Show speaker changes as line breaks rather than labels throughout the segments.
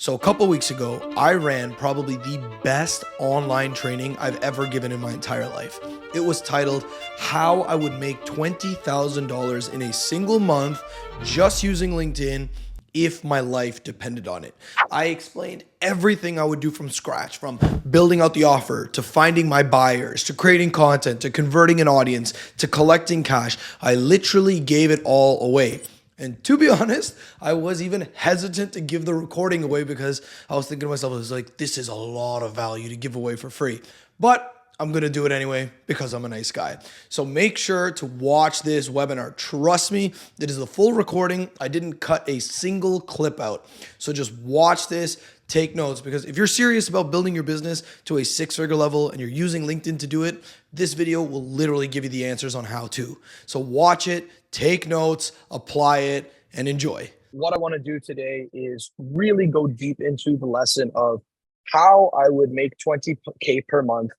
So, a couple weeks ago, I ran probably the best online training I've ever given in my entire life. It was titled How I Would Make $20,000 in a Single Month Just Using LinkedIn if my life depended on it. I explained everything I would do from scratch, from building out the offer to finding my buyers to creating content to converting an audience to collecting cash. I literally gave it all away. And to be honest, I was even hesitant to give the recording away because I was thinking to myself, I was like, this is a lot of value to give away for free. But I'm going to do it anyway because I'm a nice guy. So make sure to watch this webinar. Trust me, it is the full recording. I didn't cut a single clip out. So just watch this, take notes, because if you're serious about building your business to a six-figure level and you're using LinkedIn to do it, this video will literally give you the answers on how to. So watch it, take notes, apply it, and enjoy.
What I want to do today is really go deep into the lesson of how I would make 20K per month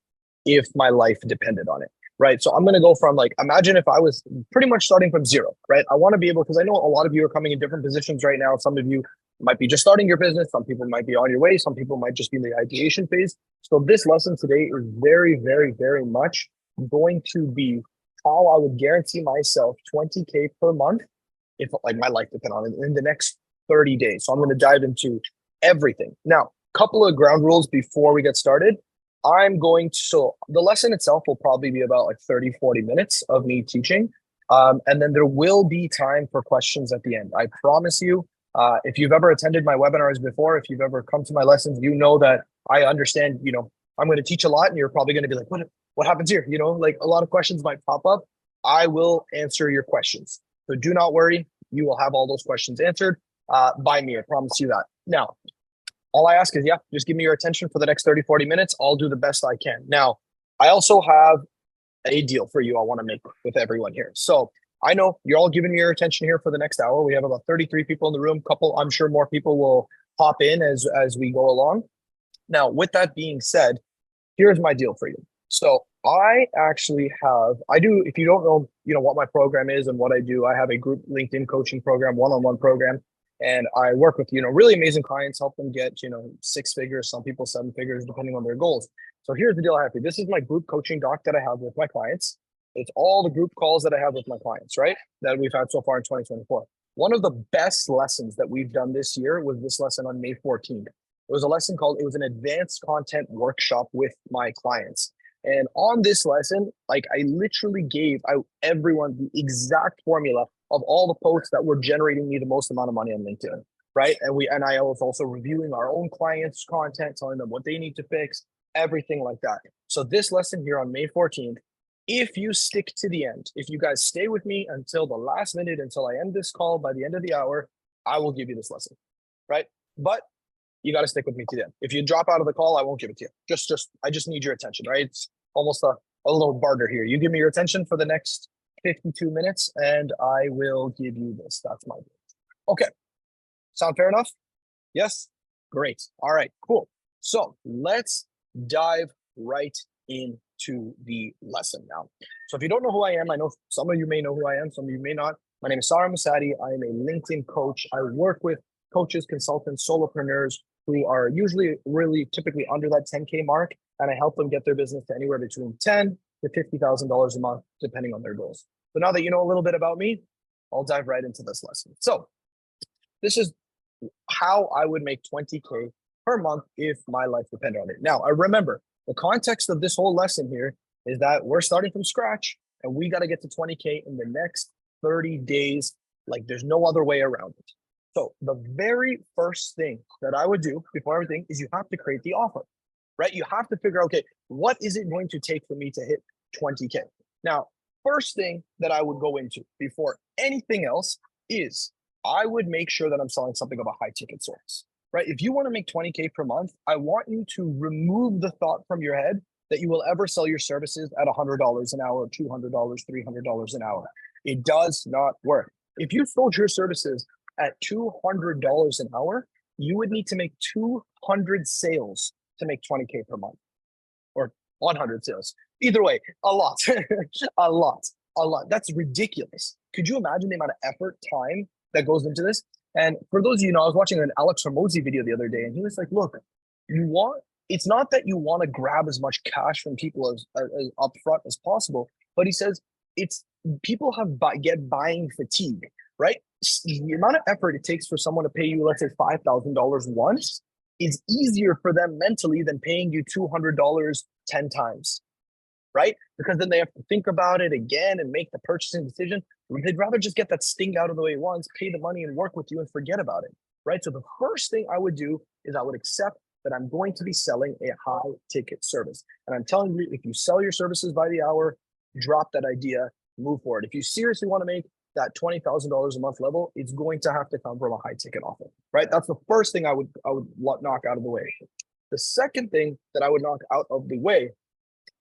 if my life depended on it, right? So I'm going to go from imagine if I was pretty much starting from zero, right? I want to be able, because I know a lot of you are coming in different positions right now. Some of you might be just starting your business. Some people might be on your way. Some people might just be in the ideation phase. So this lesson today is very, very, very much going to be how I would guarantee myself 20K per month if my life depended on it in the next 30 days. So I'm going to dive into everything. Now, couple of ground rules before we get started. So the lesson itself will probably be about 30, 40 minutes of me teaching. And then there will be time for questions at the end. I promise you, if you've ever attended my webinars before, if you've ever come to my lessons, you know that I understand, I'm going to teach a lot and you're probably going to be like, what happens here? A lot of questions might pop up. I will answer your questions. So do not worry. You will have all those questions answered by me. I promise you that. Now, all I ask is, just give me your attention for the next 30, 40 minutes. I'll do the best I can. Now, I also have a deal for you I want to make with everyone here. So I know you're all giving me your attention here for the next hour. We have about 33 people in the room. I'm sure more people will hop in as we go along. Now, with that being said, here's my deal for you. So I do, if you don't know, what my program is and what I do, I have a group LinkedIn coaching program, one-on-one program. And I work with, really amazing clients, help them get, six figures, some people 7 figures, depending on their goals. So here's the deal I have for you. This is my group coaching doc that I have with my clients. It's all the group calls that I have with my clients, right? That we've had so far in 2024. One of the best lessons that we've done this year was this lesson on May 14th. It was a lesson it was an advanced content workshop with my clients. And on this lesson, I literally gave out everyone the exact formula of all the posts that were generating me the most amount of money on LinkedIn, right? And I was also reviewing our own clients' content, telling them what they need to fix, everything like that. So this lesson here on May 14th, if you stick to the end, if you guys stay with me until the last minute, until I end this call by the end of the hour, I will give you this lesson, right? But you got to stick with me to the end. If you drop out of the call, I won't give it to you. I just need your attention, right? It's almost a little barter here. You give me your attention for the next 52 minutes and I will give you this. That's my deal. Okay. Sound fair enough? Yes? Great. All right, cool. So let's dive right into the lesson now. So if you don't know who I am, I know some of you may know who I am, some of you may not. My name is Sara Musadi. I am a LinkedIn coach. I work with coaches, consultants, solopreneurs who are usually really typically under that 10K mark. And I help them get their business to anywhere between $10,000 to $50,000 a month, depending on their goals. So now that you know a little bit about me, I'll dive right into this lesson. So this is how I would make 20K per month if my life depended on it. Now, I remember the context of this whole lesson here is that we're starting from scratch and we got to get to 20K in the next 30 days. There's no other way around it. So the very first thing that I would do before everything is you have to create the offer, right? You have to figure out, okay, what is it going to take for me to hit 20K? Now, first thing that I would go into before anything else is I would make sure that I'm selling something of a high ticket service, right? If you want to make 20K per month, I want you to remove the thought from your head that you will ever sell your services at $100 an hour, $200, $300 an hour. It does not work. If you sold your services at $200 an hour, you would need to make 200 sales to make 20K per month, or 100 sales. Either way, a lot, a lot. That's ridiculous. Could you imagine the amount of effort, time that goes into this? And for those of you know, I was watching an Alex Hormozy video the other day, and he was like, look, it's not that you want to grab as much cash from people as upfront as possible, but he says it's people get buying fatigue, right? The amount of effort it takes for someone to pay you, let's say $5,000 once, is easier for them mentally than paying you $200 10 times, right? Because then they have to think about it again and make the purchasing decision. They'd rather just get that sting out of the way once, pay the money and work with you and forget about it, right? So the first thing I would do is I would accept that I'm going to be selling a high ticket service. And I'm telling you, if you sell your services by the hour, drop that idea, move forward. If you seriously want to make that $20,000 a month level, it's going to have to come from a high ticket offer, right? That's the first thing I would knock out of the way. The second thing that I would knock out of the way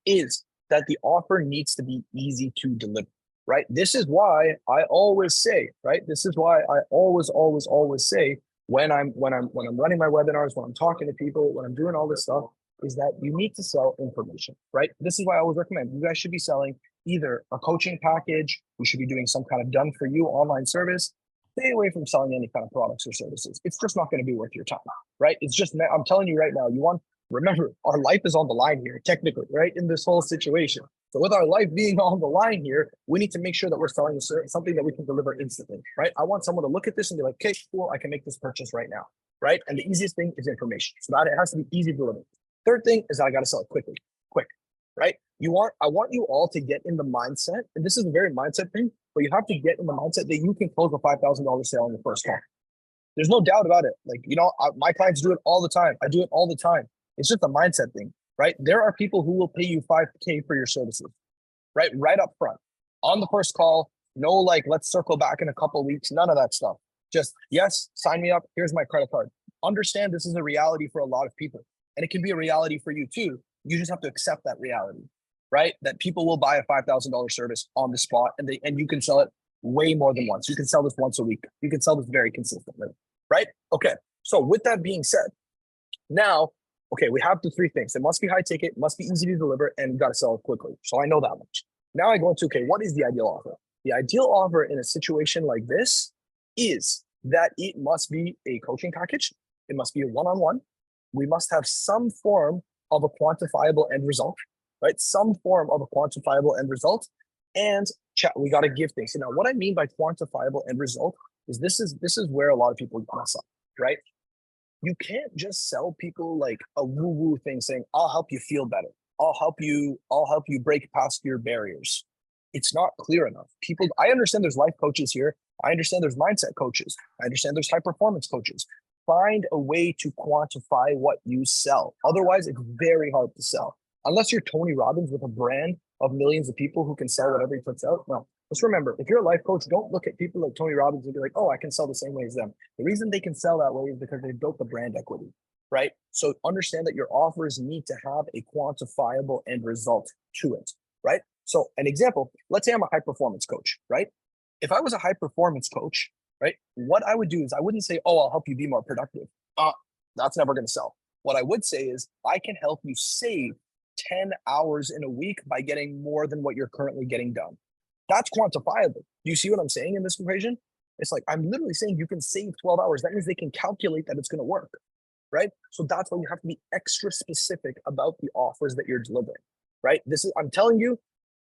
is that the offer needs to be easy to deliver, right? This is why I always say, right? This is why I always say when I'm running my webinars, when I'm talking to people, when I'm doing all this stuff, is that you need to sell information, right? This is why I always recommend you guys should be selling either a coaching package, you should be doing some kind of done for you online service. Stay away from selling any kind of products or services. It's just not going to be worth your time, right? It's just, I'm telling you right now, remember, our life is on the line here, technically, right? In this whole situation. So with our life being on the line here, we need to make sure that we're selling something that we can deliver instantly, right? I want someone to look at this and be like, okay, cool, I can make this purchase right now, right? And the easiest thing is information. So that it has to be easy to deliver. Third thing is that I got to sell it quick, right? I want you all to get in the mindset, and this is a very mindset thing, but you have to get in the mindset that you can close a $5,000 sale in the first call. There's no doubt about it. Like, my clients do it all the time. I do it all the time. It's just a mindset thing, right? There are people who will pay you $5K for your services, right? Right up front on the first call. No, like, let's circle back in a couple of weeks. None of that stuff. Just, yes, sign me up. Here's my credit card. Understand this is a reality for a lot of people, and it can be a reality for you too. You just have to accept that reality, right? That people will buy a $5,000 service on the spot, and you can sell it way more than once. You can sell this once a week. You can sell this very consistently, right? Okay. So with that being said, now, okay, we have the three things. It must be high ticket, must be easy to deliver, and got to sell it quickly. So I know that much. Now I go into, okay, what is the ideal offer? The ideal offer in a situation like this is that it must be a coaching package. It must be a one-on-one. We must have some form of a quantifiable end result, right? Some form of a quantifiable end result. And we got to give things. So now what I mean by quantifiable end result is this is where a lot of people mess up, right? You can't just sell people like a woo-woo thing saying, I'll help you feel better. I'll help you break past your barriers. It's not clear enough. I understand there's life coaches here. I understand there's mindset coaches. I understand there's high performance coaches. Find a way to quantify what you sell. Otherwise, it's very hard to sell. Unless you're Tony Robbins with a brand of millions of people who can sell whatever he puts out. No, just remember, if you're a life coach, don't look at people like Tony Robbins and be like, oh, I can sell the same way as them. The reason they can sell that way is because they built the brand equity, right? So understand that your offers need to have a quantifiable end result to it, right? So an example, let's say I'm a high performance coach, right? If I was a high performance coach, right, what I would do is I wouldn't say, oh, I'll help you be more productive. That's never going to sell. What I would say is I can help you save 10 hours in a week by getting more than what you're currently getting done. That's quantifiable. Do you see what I'm saying in this equation? It's like, I'm literally saying you can save 12 hours. That means they can calculate that it's going to work, right? So that's why you have to be extra specific about the offers that you're delivering, right? I'm telling you,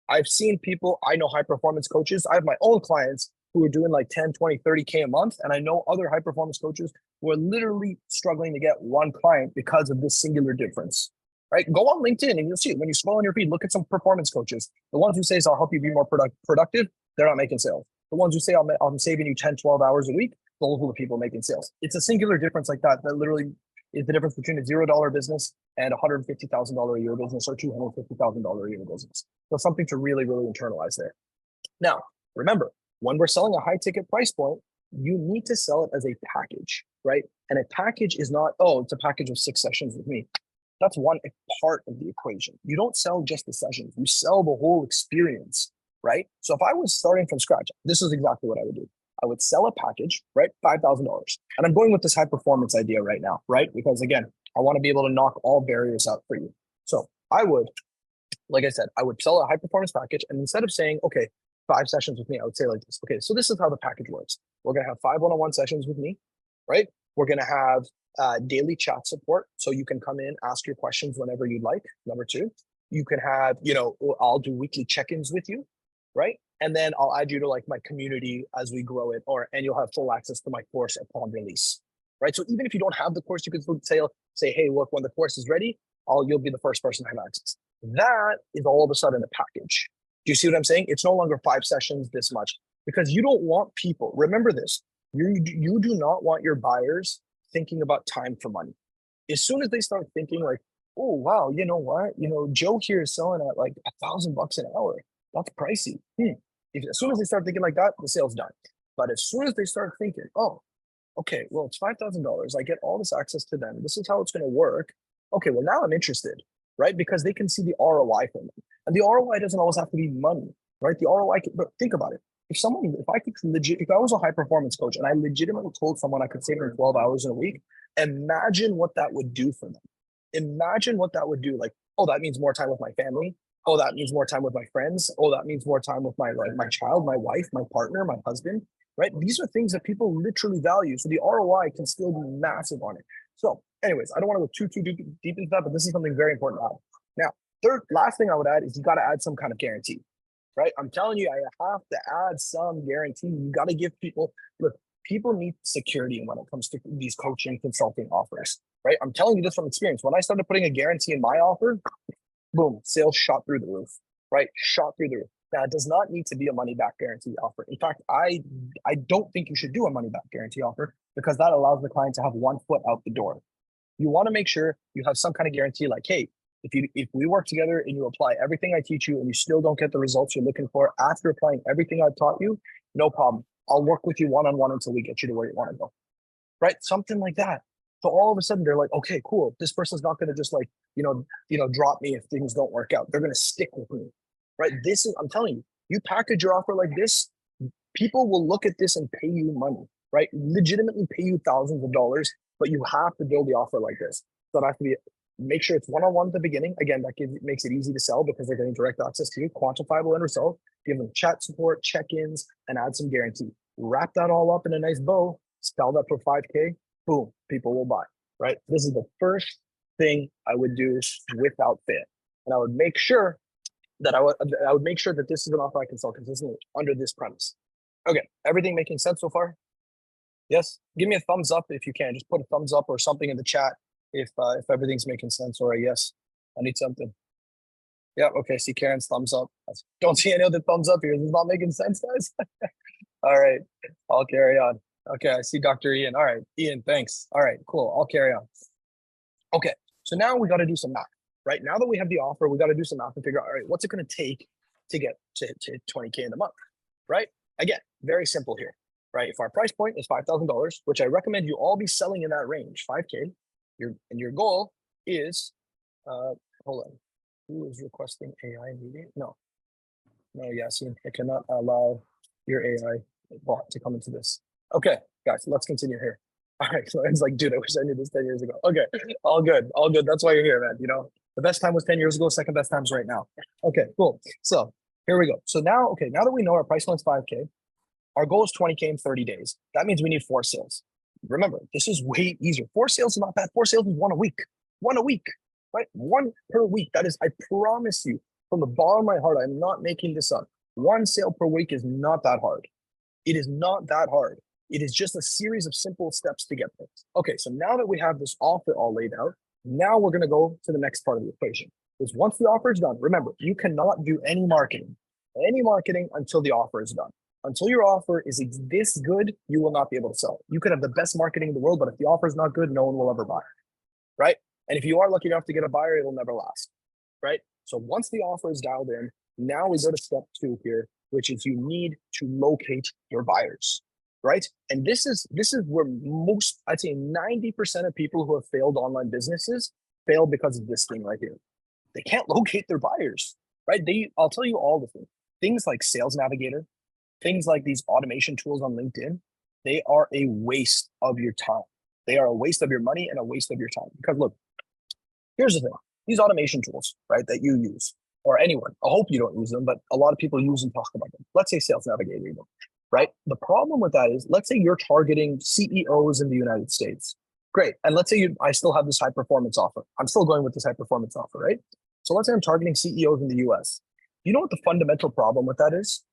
I've seen people, I know high performance coaches. I have my own clients who are doing like 10, 20, 30K a month. And I know other high performance coaches who are literally struggling to get one client because of this singular difference, right? Go on LinkedIn and you'll see it. When you scroll on your feed, look at some performance coaches. The ones who say, I'll help you be more productive, they're not making sales. The ones who say, I'm saving you 10, 12 hours a week, those are the people making sales. It's a singular difference like that literally is the difference between a $0 business and a $150,000 a year business or $250,000 a year business. So something to really, really internalize there. Now, remember, when we're selling a high ticket price point, you need to sell it as a package, right? And a package is not, oh, it's a package of 6 sessions with me. That's one part of the equation. You don't sell just the sessions. You sell the whole experience, right? So if I was starting from scratch, this is exactly what I would do. I would sell a package, right? $5,000. And I'm going with this high performance idea right now, right? Because again, I want to be able to knock all barriers out for you. So I would, like I said, I would sell a high performance package. And instead of saying, okay, 5 sessions with me, I would say like this. Okay, so this is how the package works. We're going to have 5 one-on-one sessions with me. right? We're going to have daily chat support. So you can come in, ask your questions whenever you'd like. Number two, you can have, I'll do weekly check-ins with you, right? And then I'll add you to like my community as we grow it, and you'll have full access to my course upon release, right? So even if you don't have the course, you can still say, hey, look, when the course is ready, you'll be the first person to have access. That is all of a sudden a package. Do you see what I'm saying? It's no longer 5 sessions, this much, because you don't want people. Remember this, you do not want your buyers thinking about time for money. As soon as they start thinking like, oh, wow, you know what? Joe here is selling at like $1,000 an hour. That's pricey. As soon as they start thinking like that, the sale's done. But as soon as they start thinking, oh, okay, well, it's $5,000. I get all this access to them. This is how it's going to work. Okay, well, now I'm interested, right? Because they can see the ROI from them. And the ROI doesn't always have to be money, right? The ROI, but think about it. If I was a high performance coach and I legitimately told someone I could save them 12 hours in a week, imagine what that would do for them. Imagine what that would do. Like, oh, that means more time with my family. Oh, that means more time with my friends. Oh, that means more time with my child, my wife, my partner, my husband, right? These are things that people literally value. So the ROI can still be massive on it. So anyways, I don't want to go too deep into that, but this is something very important to add. Now, last thing I would add is you got to add some kind of guarantee, right? I'm telling you, I have to add some guarantee. You got to give people, look, people need security when it comes to these coaching consulting offers, right? I'm telling you this from experience. When I started putting a guarantee in my offer, boom, sales shot through the roof, right? Shot through the roof. Now, it does not need to be a money-back guarantee offer. In fact, I don't think you should do a money-back guarantee offer because that allows the client to have one foot out the door. You want to make sure you have some kind of guarantee like, hey, if we work together and you apply everything I teach you and you still don't get the results you're looking for after applying everything I've taught you, no problem. I'll work with you one-on-one until we get you to where you want to go, right? Something like that. So all of a sudden they're like, okay, cool. This person's not going to just like, drop me if things don't work out. They're going to stick with me, right? I'm telling you, you package your offer like this, people will look at this and pay you money, right? Legitimately pay you thousands of dollars, but you have to build the offer like this. So that has to be, make sure it's one-on-one at the beginning. Again, that makes it easy to sell because they're getting direct access to you, quantifiable end result, give them chat support, check-ins, and add some guarantee. Wrap that all up in a nice bow, sell that for 5K, boom, people will buy, right? This is the first thing I would do without fail. And I would make sure that this is an offer I can sell consistently under this premise. Okay, everything making sense so far? Yes? Give me a thumbs up if you can. Just put a thumbs up or something in the chat if everything's making sense, or a yes. I need something. Yeah, okay, see Karen's thumbs up. Don't see any other thumbs up here. This is not making sense, guys. All right, I'll carry on. Okay, I see Dr. Ian. All right, Ian, thanks. All right, cool. I'll carry on. Okay, so now we got to do some math, right? Now that we have the offer, we got to do some math and figure out, all right, what's it going to take to get to 20K in a month, right? Again, very simple here, right? If our price point is $5,000, which I recommend you all be selling in that range, 5K, your goal is, hold on, who is requesting AI meeting? No, Yasin, I cannot allow your AI bot to come into this. Okay, guys, let's continue here. All right, so it's like, dude, I wish I knew this 10 years ago. Okay, all good. That's why you're here, man. The best time was 10 years ago, second best time is right now. Okay, cool. So here we go. So now that we know our price point's 5K, our goal is 20K in 30 days. That means we need 4 sales. Remember, this is way easier. 4 sales is not bad. 4 sales is 1 a week. 1 a week, right? 1 per week. That is, I promise you, from the bottom of my heart, I'm not making this up. 1 sale per week is not that hard. It is not that hard. It is just a series of simple steps to get there. Okay, so now that we have this offer all laid out, now we're going to go to the next part of the equation. Because once the offer is done, remember, you cannot do any marketing until the offer is done. Until your offer is this good, you will not be able to sell. You could have the best marketing in the world, but if the offer is not good, no one will ever buy, right? And if you are lucky enough to get a buyer, it'll never last, right? So once the offer is dialed in, now we go to step 2 here, which is you need to locate your buyers, right? And this is where I'd say 90% of people who have failed online businesses fail because of this thing right here. They can't locate their buyers, right? I'll tell you all the things like Sales Navigator, things like these automation tools on LinkedIn, they are a waste of your time. They are a waste of your money and a waste of your time. Because look, here's the thing. These automation tools, right, that you use, or anyone, I hope you don't use them, but a lot of people use and talk about them. Let's say Sales Navigator. right? The problem with that is, let's say you're targeting CEOs in the United States. Great. And let's say I still have this high performance offer. I'm still going with this high performance offer, right? So let's say I'm targeting CEOs in the US. You know what the fundamental problem with that is?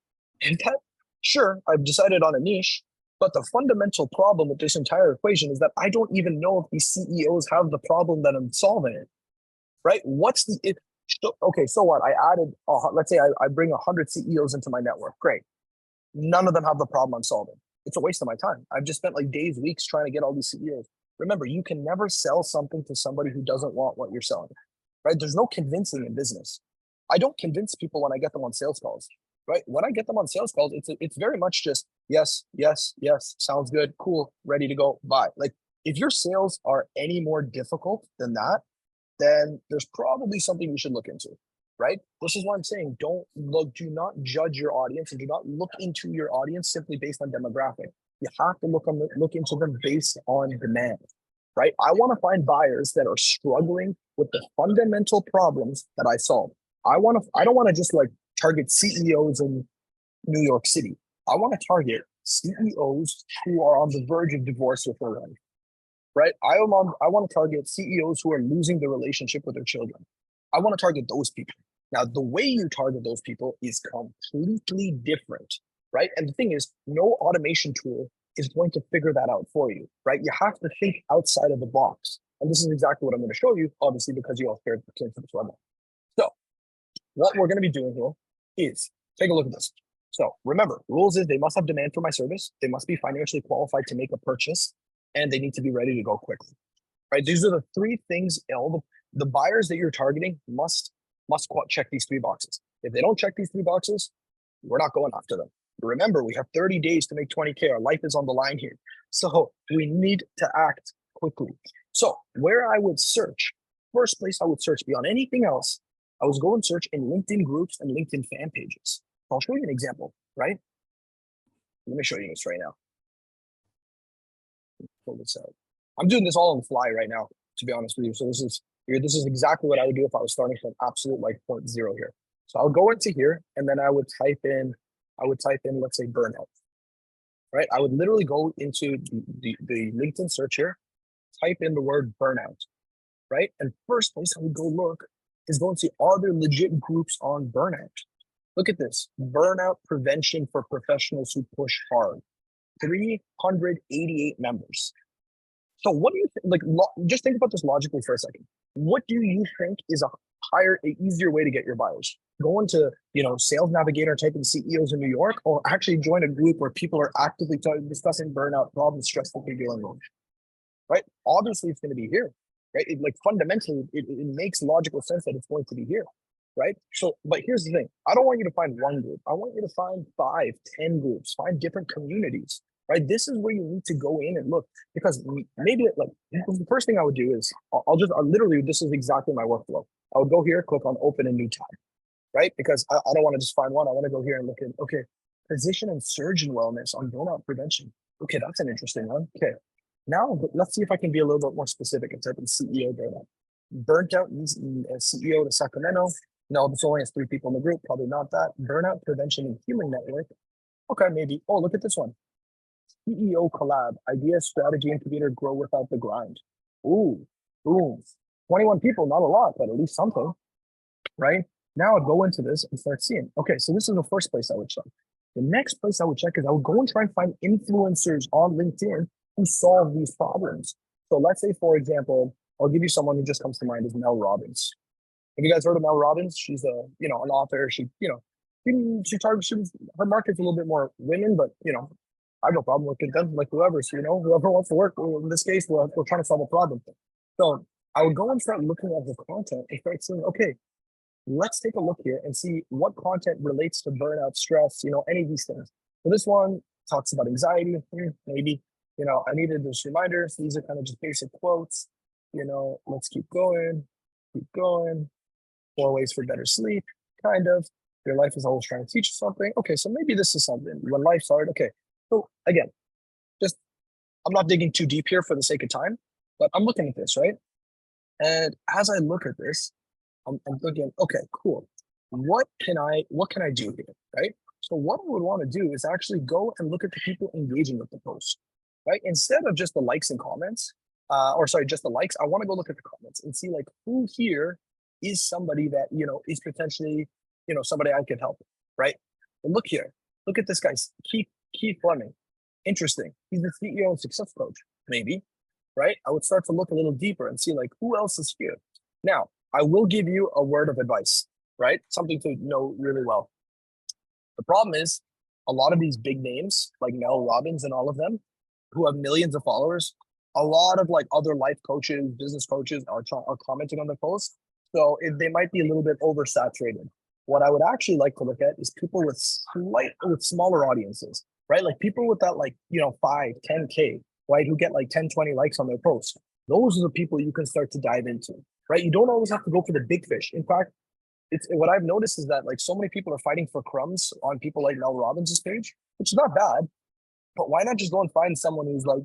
And that, sure, I've decided on a niche, but the fundamental problem with this entire equation is that I don't even know if these CEOs have the problem that I'm solving, right? Okay, so what? I added, let's say I bring 100 CEOs into my network. Great. None of them have the problem I'm solving. It's a waste of my time. I've just spent like days, weeks trying to get all these CEOs. Remember, you can never sell something to somebody who doesn't want what you're selling, right? There's no convincing in business. I don't convince people when I get them on sales calls, right? When I get them on sales calls, it's very much just yes, yes, yes, sounds good, cool, ready to go, bye. Like if your sales are any more difficult than that, then there's probably something you should look into, right? This is why I'm saying do not judge your audience and do not look into your audience simply based on demographic. You have to look into them based on demand, right? I want to find buyers that are struggling with the fundamental problems that I solve. I don't want to just like target CEOs in New York City. I want to target CEOs who are on the verge of divorce with their wife, right? I want to target CEOs who are losing the relationship with their children. I want to target those people. Now, the way you target those people is completely different, right? And the thing is, no automation tool is going to figure that out for you, right? You have to think outside of the box. And this is exactly what I'm going to show you, obviously, because you all came to this webinar. So what we're going to be doing here is take a look at this. So remember, rules is they must have demand for my service. They must be financially qualified to make a purchase, and they need to be ready to go quickly, right? These are the three things the buyers that you're targeting must check these three boxes. If they don't check these three boxes, we're not going after them. Remember, we have 30 days to make 20K. Our life is on the line here. So we need to act quickly. So where I would search, first place I would search beyond anything else, I was going to search in LinkedIn groups and LinkedIn fan pages. I'll show you an example, right? Let me show you this right now. Pull this out. I'm doing this all on the fly right now, to be honest with you. So this is exactly what I would do if I was starting from absolute like 0.0 here. So I'll go into here and then I would type in, let's say burnout, right? I would literally go into the LinkedIn search here, type in the word burnout, right? And first place I would go look is go and see, are there legit groups on burnout? Look at this, burnout prevention for professionals who push hard, 388 members. So what do you think, just think about this logically for a second. What do you think is an easier way to get your buyers? Going to, Sales Navigator, typing CEOs in New York, or actually join a group where people are actively discussing burnout, problems, stress that they're dealing with, right? Obviously it's going to be here, right? Fundamentally, it makes logical sense that it's going to be here, right? So, but here's the thing. I don't want you to find one group. I want you to find 5, 10 groups, find different communities, right? This is where you need to go in and look, because maybe the first thing I would do is literally, this is exactly my workflow. I would go here, click on open a new tab, right? Because I don't want to just find one. I want to go here and look at, okay, physician and surgeon wellness on burnout prevention. Okay, that's an interesting one. Okay, now let's see if I can be a little bit more specific and type in CEO burnout. Burnt out CEO to Sacramento. No, this only has 3 people in the group. Probably not that. Burnout prevention and healing network. Okay, maybe. Oh, look at this one. CEO collab, idea, strategy, incubator, grow without the grind. Ooh, boom. 21 people, not a lot, but at least something, right? Now I'd go into this and start seeing, okay, so this is the first place I would check. The next place I would check is I would go and try and find influencers on LinkedIn who solve these problems. So let's say, for example, I'll give you someone who just comes to mind is Mel Robbins. Have you guys heard of Mel Robbins? She's an author. Her market's a little bit more women, but I have no problem with them, like whoever wants to work. In this case, we're trying to solve a problem. So I would go and start looking at the content and start saying, okay, let's take a look here and see what content relates to burnout, stress, any of these things. So this one talks about anxiety, maybe, I needed those reminders. These are kind of just basic quotes, let's keep going. 4 ways for better sleep, kind of. Your life is always trying to teach you something. Okay, so maybe this is something. When life's hard, okay. So again, I'm not digging too deep here for the sake of time, but I'm looking at this, right? And as I look at this, I'm thinking, okay, cool. What can I do here, right? So what I would want to do is actually go and look at the people engaging with the post, right? Instead of just the likes and comments, or sorry, just the likes, I want to go look at the comments and see like who here is somebody that, is potentially, somebody I could help, right? But look here, look at this guy, Keith Fleming. Interesting. He's the CEO of Success Coach, maybe, right? I would start to look a little deeper and see like who else is here. Now, I will give you a word of advice, right? Something to know really well. The problem is a lot of these big names like Mel Robbins and all of them who have millions of followers, a lot of like other life coaches, business coaches are commenting on the post. So they might be a little bit oversaturated. What I would actually like to look at is people with smaller audiences, right? Like people with that 5, 10K, right? Who get like 10, 20 likes on their posts. Those are the people you can start to dive into, right? You don't always have to go for the big fish. In fact, it's what I've noticed is that like so many people are fighting for crumbs on people like Mel Robbins' page, which is not bad. But why not just go and find someone who's like,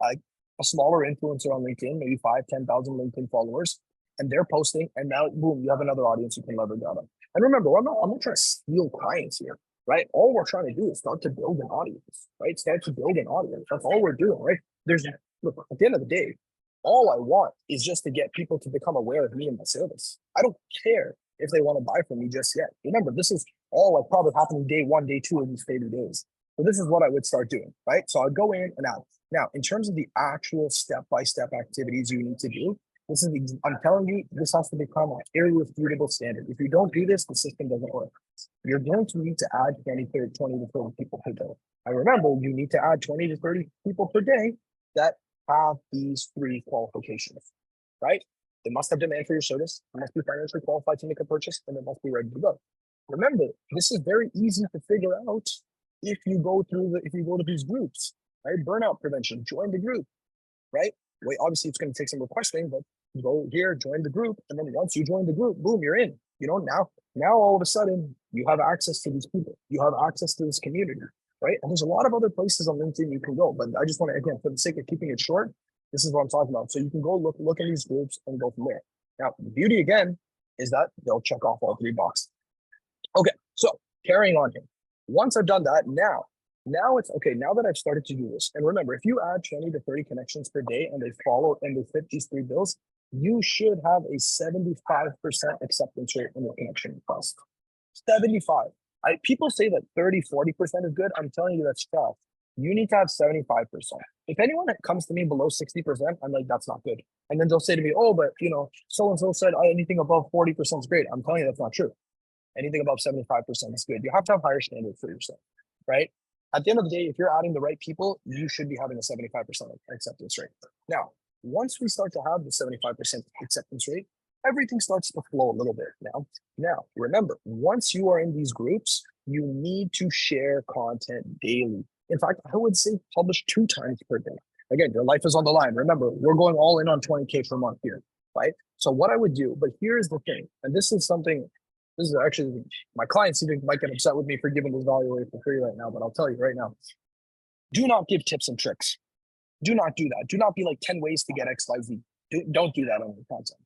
like a smaller influencer on LinkedIn, maybe 5, 10,000 LinkedIn followers, and they're posting, and now boom, you have another audience you can leverage out of. And remember, I'm not trying to steal clients here, right? All we're trying to do is start to build an audience, right? Start to build an audience. That's all we're doing, right? Look, at the end of the day, all I want is just to get people to become aware of me and my service. I don't care if they want to buy from me just yet. Remember, this is all like probably happening day 1, day 2 of these 30 days. So this is what I would start doing, right? So I'd go in and out. Now, in terms of the actual step-by-step activities you need to do, I'm telling you, this has to become an irrefutable standard. If you don't do this, the system doesn't work. You're going to need to add 20 to 30 people per day. And remember, you need to add 20 to 30 people per day that have these 3 qualifications, right? They must have demand for your service, they must be financially qualified to make a purchase, and they must be ready to go. Remember, this is very easy to figure out if you go to these groups, right? Burnout prevention, join the group, right? Wait, obviously it's going to take some requesting, but you go here, join the group, and then once you join the group, boom, you're in. Now all of a sudden you have access to these people, you have access to this community, right? And there's a lot of other places on LinkedIn you can go, but I just want to, again, for the sake of keeping it short, this is what I'm talking about. So you can go look at these groups and go from there. Now, the beauty again is that they'll check off all 3 boxes. Okay, so carrying on here. Once I've done that, now it's okay. Now that I've started to do this, and remember, if you add 20 to 30 connections per day and they follow and they fit these 3 bills, you should have a 75% acceptance rate in your connection request. 75. People say that 30, 40% is good. I'm telling you that's tough. You need to have 75%. If anyone that comes to me below 60%, I'm like, that's not good. And then they'll say to me, oh, but so-and-so said anything above 40% is great. I'm telling you that's not true. Anything above 75% is good. You have to have higher standards for yourself, right? At the end of the day, if you're adding the right people, you should be having a 75% acceptance rate. Now, once we start to have the 75% acceptance rate, everything starts to flow a little bit Now, remember, once you are in these groups, you need to share content daily. In fact, I would say publish 2 times per day. Again, your life is on the line. Remember, we're going all in on 20K per month here, right? So what I would do, but here's the thing, and this is actually, my clients even might get upset with me for giving this value away for free right now, but I'll tell you right now, do not give tips and tricks. Do not do that. Do not be like 10 ways to get XYZ. Don't do that on your content.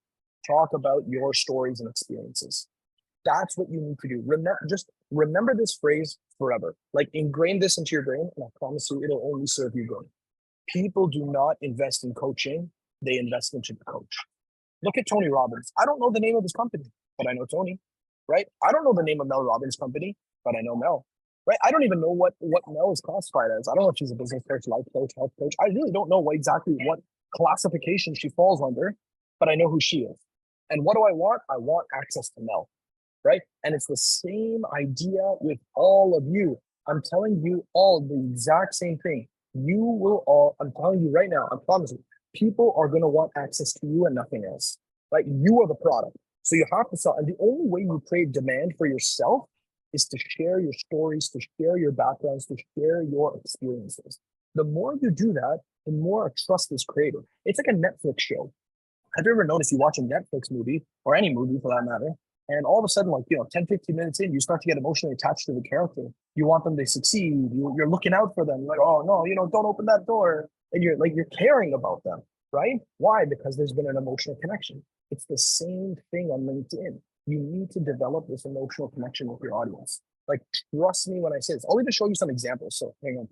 Talk about your stories and experiences. That's what you need to do. Remember this phrase forever. Like ingrain this into your brain, and I promise you, it'll only serve you good. People do not invest in coaching; they invest into the coach. Look at Tony Robbins. I don't know the name of his company, but I know Tony, right? I don't know the name of Mel Robbins' company, but I know Mel, right? I don't even know what Mel is classified as. I don't know if she's a business coach, life coach, health coach. I really don't know exactly what classification she falls under, but I know who she is. And what do I want? I want access to Mel, right? And it's the same idea with all of you. I'm telling you all the exact same thing. You will all, I'm telling you right now, I promise you, people are going to want access to you and nothing else. Like you are the product. So you have to sell. And the only way you create demand for yourself is to share your stories, to share your backgrounds, to share your experiences. The more you do that, the more trust is created. It's like a Netflix show. Have you ever noticed you watch a Netflix movie or any movie for that matter, and all of a sudden, 10, 15 minutes in, you start to get emotionally attached to the character. You want them to succeed. You're looking out for them. You're like, oh no, don't open that door. And you're caring about them, right? Why? Because there's been an emotional connection. It's the same thing on LinkedIn. You need to develop this emotional connection with your audience. Like, trust me when I say this. I'll even show you some examples. So hang on,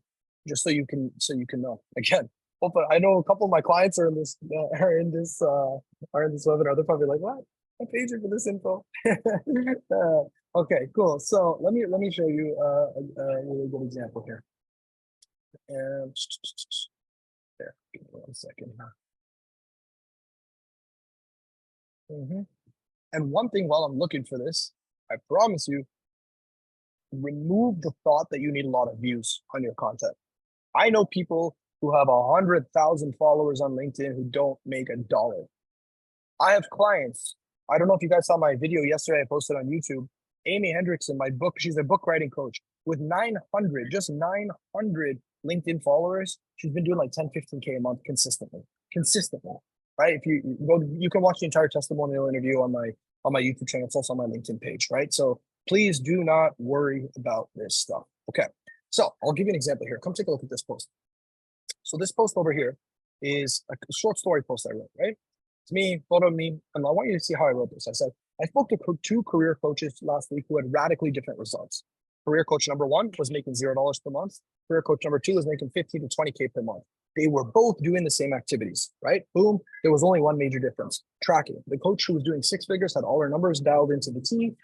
just so you can know. Again, hopefully, I know a couple of my clients are in this webinar. They're probably like, what? I'm paging for this info. Okay, cool. So let me show you a really good example here. And there, give me 1 second. And one thing while I'm looking for this, I promise you, remove the thought that you need a lot of views on your content. I know people who have 100,000 followers on LinkedIn who don't make $1. I have clients. I don't know if you guys saw my video yesterday I posted on YouTube. Amy Hendrickson, she's a book writing coach with 900 LinkedIn followers. She's been doing like 10, 15K a month consistently, right? If you go, you can watch the entire testimonial interview on my YouTube channel. It's also on my LinkedIn page, right? So please do not worry about this stuff. Okay. So I'll give you an example here. Come take a look at this post. So this post over here is a short story post I wrote, right? It's me, photo of me. And I want you to see how I wrote this. I said, I spoke to 2 career coaches last week who had radically different results. Career coach number 1 was making $0 per month. Career coach number 2 was making 15 to 20K per month. They were both doing the same activities, right? Boom. There was only one major difference: tracking. The coach who was doing 6 figures had all her numbers dialed into the T.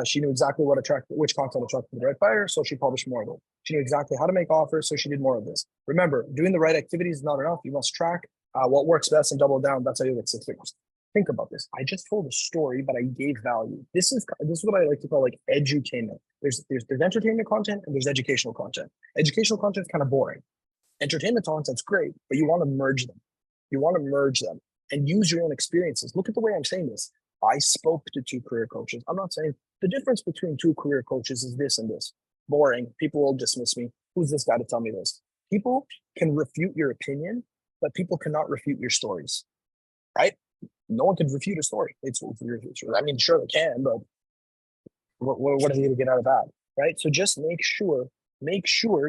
She knew exactly which content attracted the right buyer, so she published more of it. She knew exactly how to make offers, so she did more of this. Remember, doing the right activities is not enough. You must track what works best and double down. That's how you get 6 figures. Think about this. I just told a story, but I gave value. This is what I like to call like edutainment. There's entertainment content and there's educational content. Educational content is kind of boring. Entertainment content's great, but you want to merge them. You want to merge them and use your own experiences. Look at the way I'm saying this. I spoke to 2 career coaches. I'm not saying the difference between 2 career coaches is this and this. Boring. People will dismiss me. Who's this guy to tell me this? People can refute your opinion, but people cannot refute your stories, right? No one can refute a story. I mean, sure they can, but what are you going to get out of that, right? So just make sure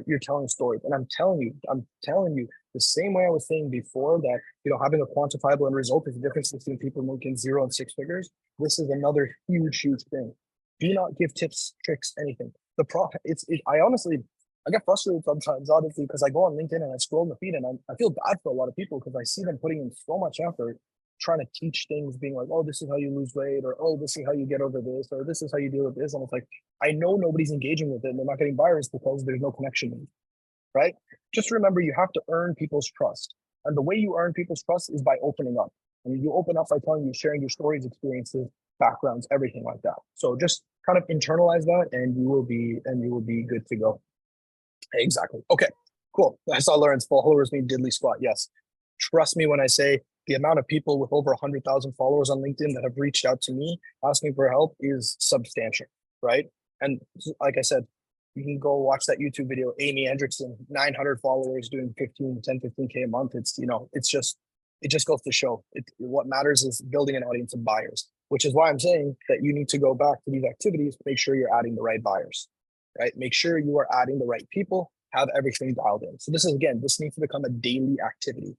you're telling stories. And I'm telling you, the same way I was saying before that, having a quantifiable end result is the difference between people making 0 and 6 figures. This is another huge thing. Do not give tips, tricks, anything. I get frustrated sometimes, honestly, because I go on LinkedIn and I scroll in the feed and I feel bad for a lot of people because I see them putting in so much effort trying to teach things, being like, oh, this is how you lose weight, or oh, this is how you get over this, or this is how you deal with this. And it's like, I know nobody's engaging with it and they're not getting buyers because there's no connection, right? Just remember, you have to earn people's trust. And the way you earn people's trust is by opening up. And you open up by sharing your stories, experiences, backgrounds, everything like that. So just kind of internalize that and you will be good to go. Exactly. Okay, cool. I saw Lawrence followers mean diddly squat. Yes. Trust me when I say the amount of people with over 100,000 followers on LinkedIn that have reached out to me asking for help is substantial, right? And like I said, you can go watch that YouTube video, Amy Hendrickson, 900 followers doing 15K a month. It just goes to show what matters is building an audience of buyers, which is why I'm saying that you need to go back to these activities, make sure you're adding the right buyers, right? Make sure you are adding the right people, have everything dialed in. So this needs to become a daily activity.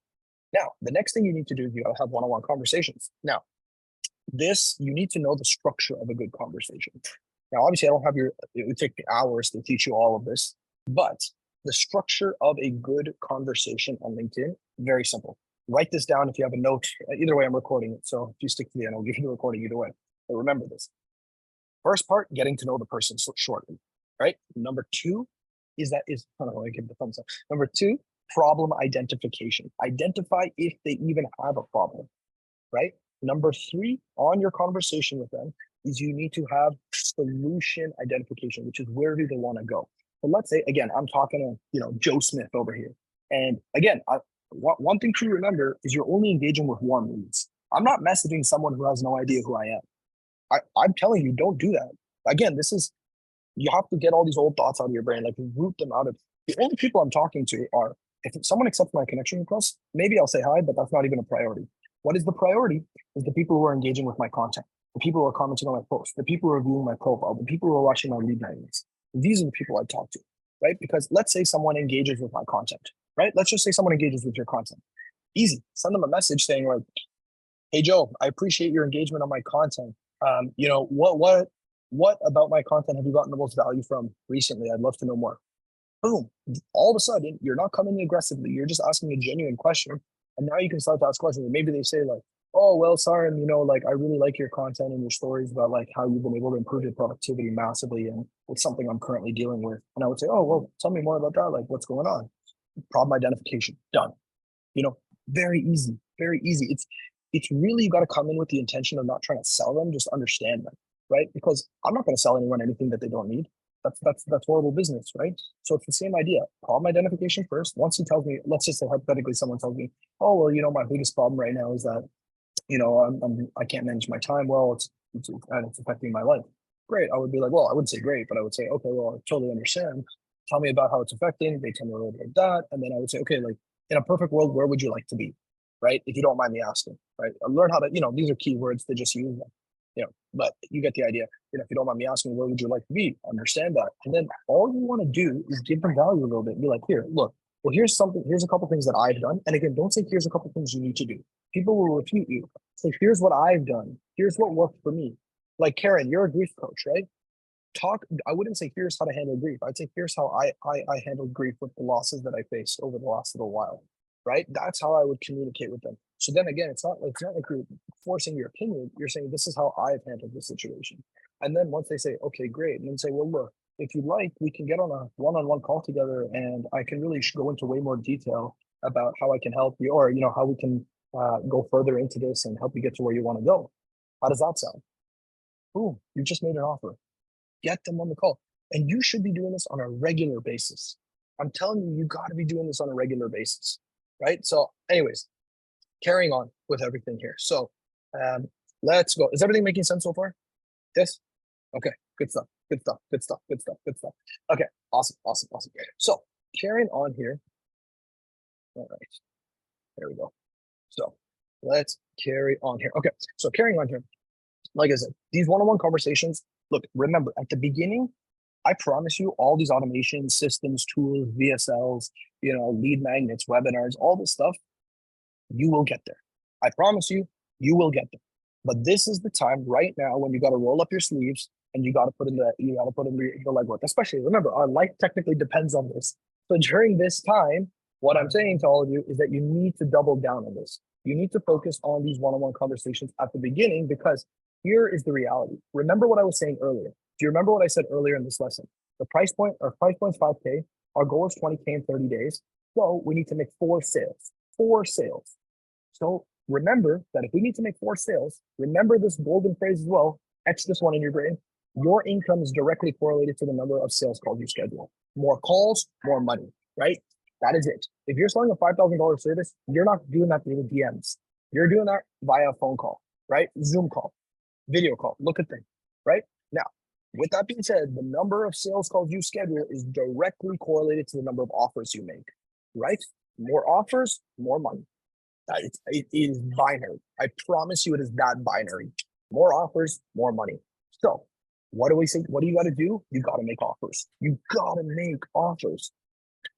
Now, the next thing you need to do is you gotta have one-on-one conversations. Now, you need to know the structure of a good conversation. Now, obviously, it would take me hours to teach you all of this, but the structure of a good conversation on LinkedIn, very simple. Write this down if you have a note. Either way, I'm recording it. So if you stick to the end, I'll give you the recording either way. But remember this. First part, getting to know the person shortly, right? Number 2 I don't know, I give the thumbs up. Number 2, problem identification. Identify if they even have a problem, right? Number 3, on your conversation with them, is you need to have solution identification, which is where do they want to go. But let's say, again, I'm talking to Joe Smith over here. And again, one thing to remember is you're only engaging with warm leads. I'm not messaging someone who has no idea who I am. I'm telling you, don't do that. Again, you have to get all these old thoughts out of your brain, like root them out of. The only people I'm talking to are, if someone accepts my connection request, maybe I'll say hi, but that's not even a priority. What is the priority is the people who are engaging with my content, the people who are commenting on my posts, the people who are viewing my profile, the people who are watching my lead magnets. These are the people I talk to, right? Because let's say someone engages with my content, right? Let's just say someone engages with your content. Easy. Send them a message saying like, hey, Joe, I appreciate your engagement on my content. What about my content have you gotten the most value from recently? I'd love to know more. Boom. All of a sudden, you're not coming in aggressively. You're just asking a genuine question. And now you can start to ask questions. And maybe they say, like, oh, well, Sarim, like I really like your content and your stories about like how you've been able to improve your productivity massively. And it's something I'm currently dealing with. And I would say, oh, well, tell me more about that. Like, what's going on? Problem identification, done. Very easy, very easy. It's really, you got to come in with the intention of not trying to sell them, just understand them, right? Because I'm not going to sell anyone anything that they don't need. That's horrible business, right? So it's the same idea. Problem identification first. Once he tells me, let's just say hypothetically, someone tells me, oh, well, my biggest problem right now is that, I can't manage my time well. It's affecting my life. Great. I would be like, well, I wouldn't say great, but I would say, okay, well, I totally understand. Tell me about how it's affecting. They tell me a little bit of that, and then I would say, okay, like in a perfect world, where would you like to be, right? If you don't mind me asking, right? Learn how to, these are keywords to just use them, but you get the idea. If you don't mind me asking, where would you like to be? Understand that. And then all you want to do is give them value a little bit. Be like, here, look, well, here's a couple things that I've done. And again, don't say, here's a couple things you need to do. People will refute you. So here's what I've done. Here's what worked for me. Like Karen, you're a grief coach, right? I wouldn't say here's how to handle grief. I'd say here's how I handled grief with the losses that I faced over the last little while, right? That's how I would communicate with them. So then again, it's not like you're forcing your opinion. You're saying, this is how I've handled this situation. And then once they say, okay, great. And then say, well, look, if you like, we can get on a one-on-one call together and I can really go into way more detail about how I can help you, or, how we can go further into this and help you get to where you want to go. How does that sound? Boom, you just made an offer. Get them on the call. And you should be doing this on a regular basis. I'm telling you, you got to be doing this on a regular basis, right? So anyways, carrying on with everything here. So let's go. Is everything making sense so far? Yes? Okay, good stuff. Okay, awesome. So carrying on here. All right, there we go. So let's carry on here. Okay, so carrying on here. Like I said, these one-on-one conversations, look, remember, at the beginning, I promise you all these automation systems, tools, VSLs, lead magnets, webinars, all this stuff, you will get there. I promise you, you will get there. But this is the time right now when you got to roll up your sleeves and you got to put in the legwork. Especially, remember, our life technically depends on this. So during this time, what I'm saying to all of you is that you need to double down on this. You need to focus on these one-on-one conversations at the beginning, because here is the reality. Remember what I was saying earlier. Do you remember what I said earlier in this lesson? The price point, our price point is 5K. Our goal is 20K in 30 days. So we need to make 4 sales. 4 sales. So remember that if we need to make 4 sales, remember this golden phrase as well. Etch this one in your brain. Your income is directly correlated to the number of sales calls you schedule. More calls, more money, right? That is it. If you're selling a $5,000 service, you're not doing that through the DMs. You're doing that via a phone call, right? Zoom call, video call, look at things, right? Now, with that being said, the number of sales calls you schedule is directly correlated to the number of offers you make, right? More offers, more money. It is binary. I promise you it is that binary. More offers, more money. So what do we say? What do you got to do? You got to make offers. You got to make offers.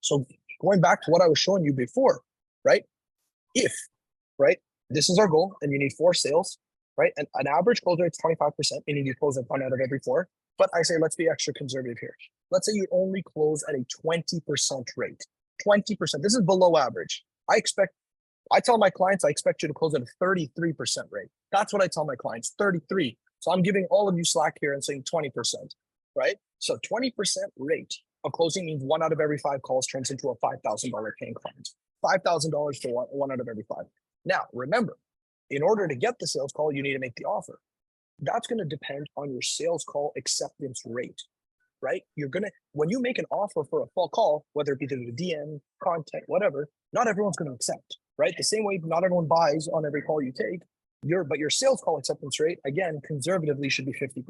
So going back to what I was showing you before, right? If, right, this is our goal and you need 4 sales, right? And an average close rate is 25%, meaning you close 1 out of every 4. But I say, let's be extra conservative here. Let's say you only close at a 20% rate. 20%. This is below average. I tell my clients, I expect you to close at a 33% rate. That's what I tell my clients, 33. So I'm giving all of you slack here and saying 20%, right? So 20% rate of closing means 1 out of every 5 calls turns into a $5,000 paying client. $5,000 for 1 out of every 5. Now, remember, in order to get the sales call, you need to make the offer. That's going to depend on your sales call acceptance rate, right? When you make an offer for a full call, whether it be through the DM, content, whatever, not everyone's going to accept, right? The same way not everyone buys on every call you take, but your sales call acceptance rate, again, conservatively should be 50%.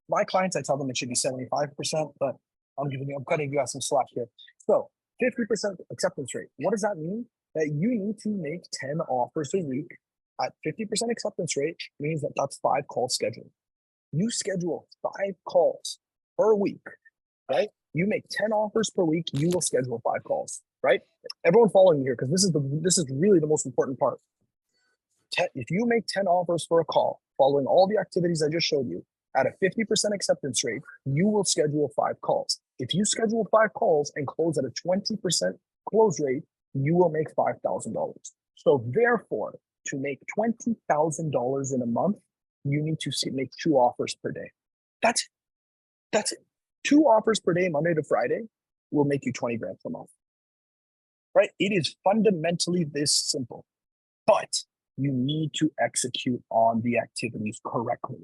My clients, I tell them it should be 75%, but I'm cutting you guys some slack here. So 50% acceptance rate. What does that mean? That you need to make 10 offers a week at 50% acceptance rate means that that's 5 calls scheduled. You schedule 5 calls per week, right? You make 10 offers per week, you will schedule 5 calls, right? Everyone following me here, because this is really the most important part. If you make 10 offers for a call, following all the activities I just showed you, at a 50% acceptance rate, you will schedule 5 calls. If you schedule 5 calls and close at a 20% close rate, you will make $5,000. So therefore, to make $20,000 in a month, you need to make 2 offers per day. That's it. 2 offers per day, Monday to Friday, will make you 20 grand per month. Right? It is fundamentally this simple, but you need to execute on the activities correctly,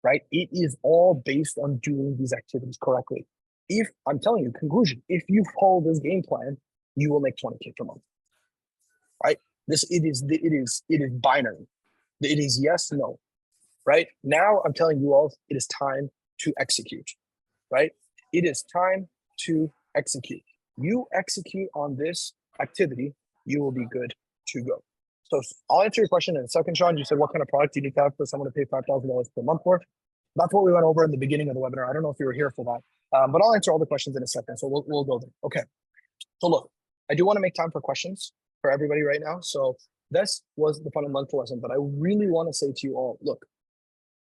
right? It is all based on doing these activities correctly. If I'm telling you, conclusion, if you follow this game plan, you will make 20K per month, right? It is binary. It is yes, no, right? Now I'm telling you all, it is time to execute, right? It is time to execute. You execute on this activity, you will be good to go. So I'll answer your question in a second, Sean. You said, what kind of product do you need to have for someone to pay $5,000 per month for? That's what we went over in the beginning of the webinar. I don't know if you were here for that, but I'll answer all the questions in a second. So we'll go there. Okay. So look, I do want to make time for questions for everybody right now. So this was the fundamental lesson, but I really want to say to you all, look,